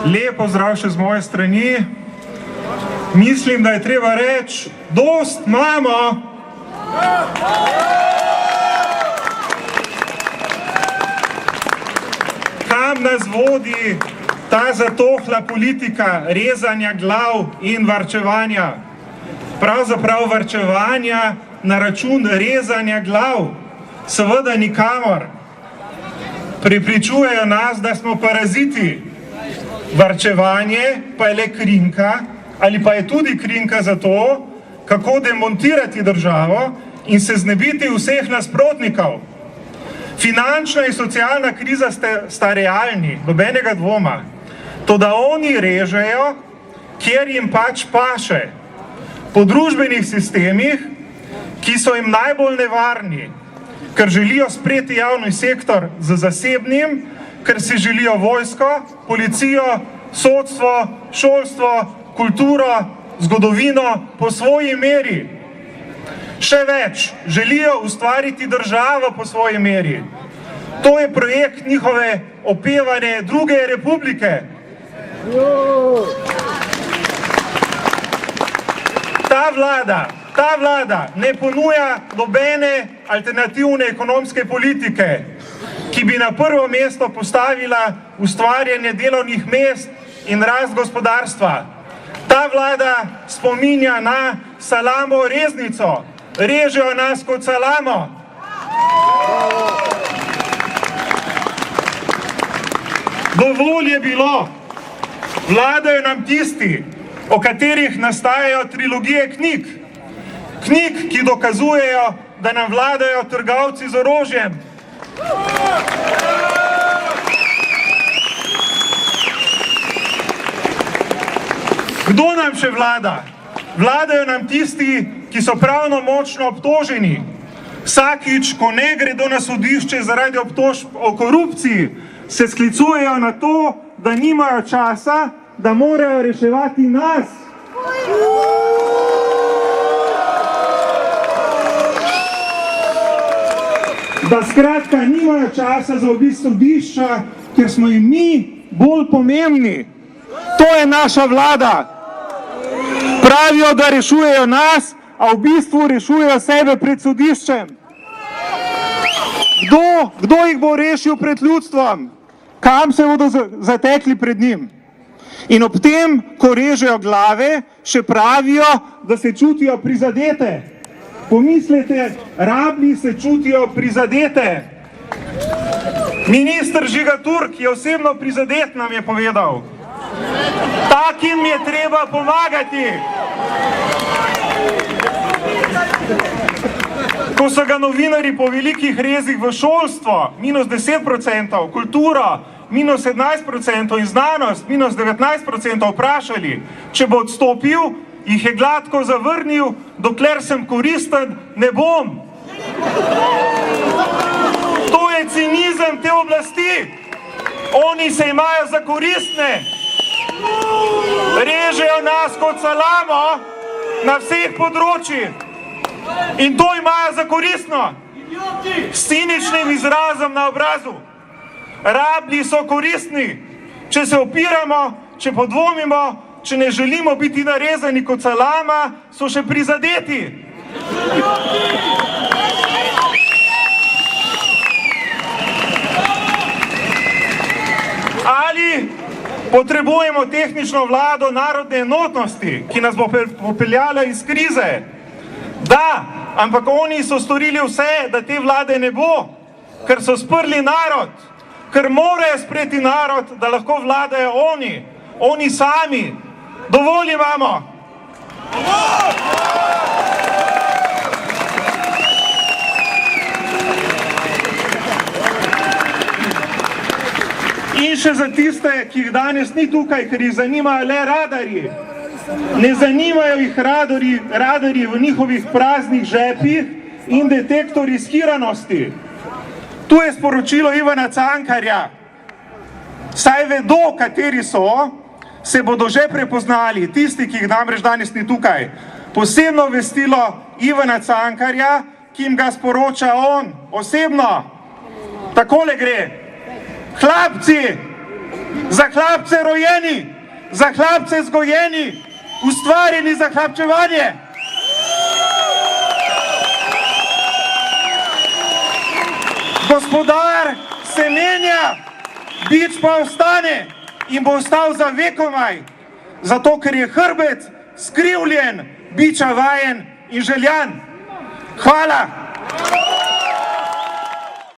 Lep pozdrav še z moje strani. Mislim, da je treba reči, dost imamo. Kam nas vodi ta zatohla politika rezanja glav in varčevanja? Pravzaprav varčevanja na račun rezanja glav seveda nikamor. Prepričujejo nas, da smo paraziti. Varčevanje pa je le krinka, ali pa je tudi krinka za to, kako demontirati državo in se znebiti vseh nasprotnikov. Finančna in socialna kriza sta realni, nobenega dvoma. Toda oni režejo, kjer jim pač paše. Po družbenih sistemih, ki so jim najbolj nevarni, ker želijo spreti javni sektor z zasebnim, ker si želijo vojsko, policijo, sodstvo, šolstvo, kulturo, zgodovino po svoji meri. Še več, želijo ustvariti državo po svoji meri. To je projekt njihove opevane druge republike. Ta vlada ne ponuja nobene alternativne ekonomske politike, ki bi na prvo mesto postavila ustvarjanje delovnih mest in rast gospodarstva. Ta vlada spominja na salamo reznico. Režejo nas kot salamo. Dovolj je bilo. Vladajo nam tisti, o katerih nastajajo trilogije knjig. Knjig, ki dokazujejo, da nam vladajo trgovci z orožjem. Kdo nam še vlada? Vladajo nam tisti, ki so pravnomočno obtoženi. Vsakič, ko ne gredo na sodišče zaradi obtožb o korupciji, se sklicujejo na to, da nimajo časa, da morajo reševati nas. Da skratka nimajo časa za obisk sodišča, ker smo jim mi bolj pomembni. To je naša vlada. Pravijo, da rešujejo nas, a v bistvu rešujejo sebe pred sodiščem. Kdo jih bo rešil pred ljudstvom? Kam se bodo zatekli pred njim? In ob tem, ko režejo glave, še pravijo, da se čutijo prizadete. Pomislite, rablji se čutijo prizadete. Minister Žiga Turk je osebno prizadet, nam je povedal. Takim je treba pomagati. Ko so ga novinarji po velikih rezih v šolstvo, minus 10%, kulturo, minus 17% in znanost, minus 19% vprašali, če bo odstopil, jih je gladko zavrnil, dokler sem koristen, ne bom. To je cinizem te oblasti. Oni se imajo za koristne. Režejo nas kot salamo na vseh področjih. In to imajo za koristno. S ciničnim izrazom na obrazu. Rablji so koristni. Če se opiramo, če podvomimo, če ne želimo biti narezani kot salama, so še prizadeti. Ali potrebujemo tehnično vlado narodne enotnosti, ki nas bo popeljala iz krize? Da, ampak oni so storili vse, da te vlade ne bo, ker so sprli narod, ker morajo spreti narod, da lahko vladajo oni sami. Dovolj imamo. In še za tiste, ki jih danes ni tukaj, ker jih zanimajo le radarji. Ne zanimajo jih radarji v njihovih praznih žepih in detektorji skiranosti. Tu je sporočilo Ivana Cankarja. Saj vedo, kateri so, se bodo že prepoznali, tisti, ki jih namreč danes ni tukaj. Posebno vestilo Ivana Cankarja, ki jim ga sporoča on osebno. Takole gre. Hlapci, za hlapce rojeni, za hlapce zgojeni, ustvarjeni za hlapčevanje. Gospodar se menja, bič pa ostane in bo ostal za vekomaj, zato ker je hrbet skrivljen, biča vajen in željan. Hvala!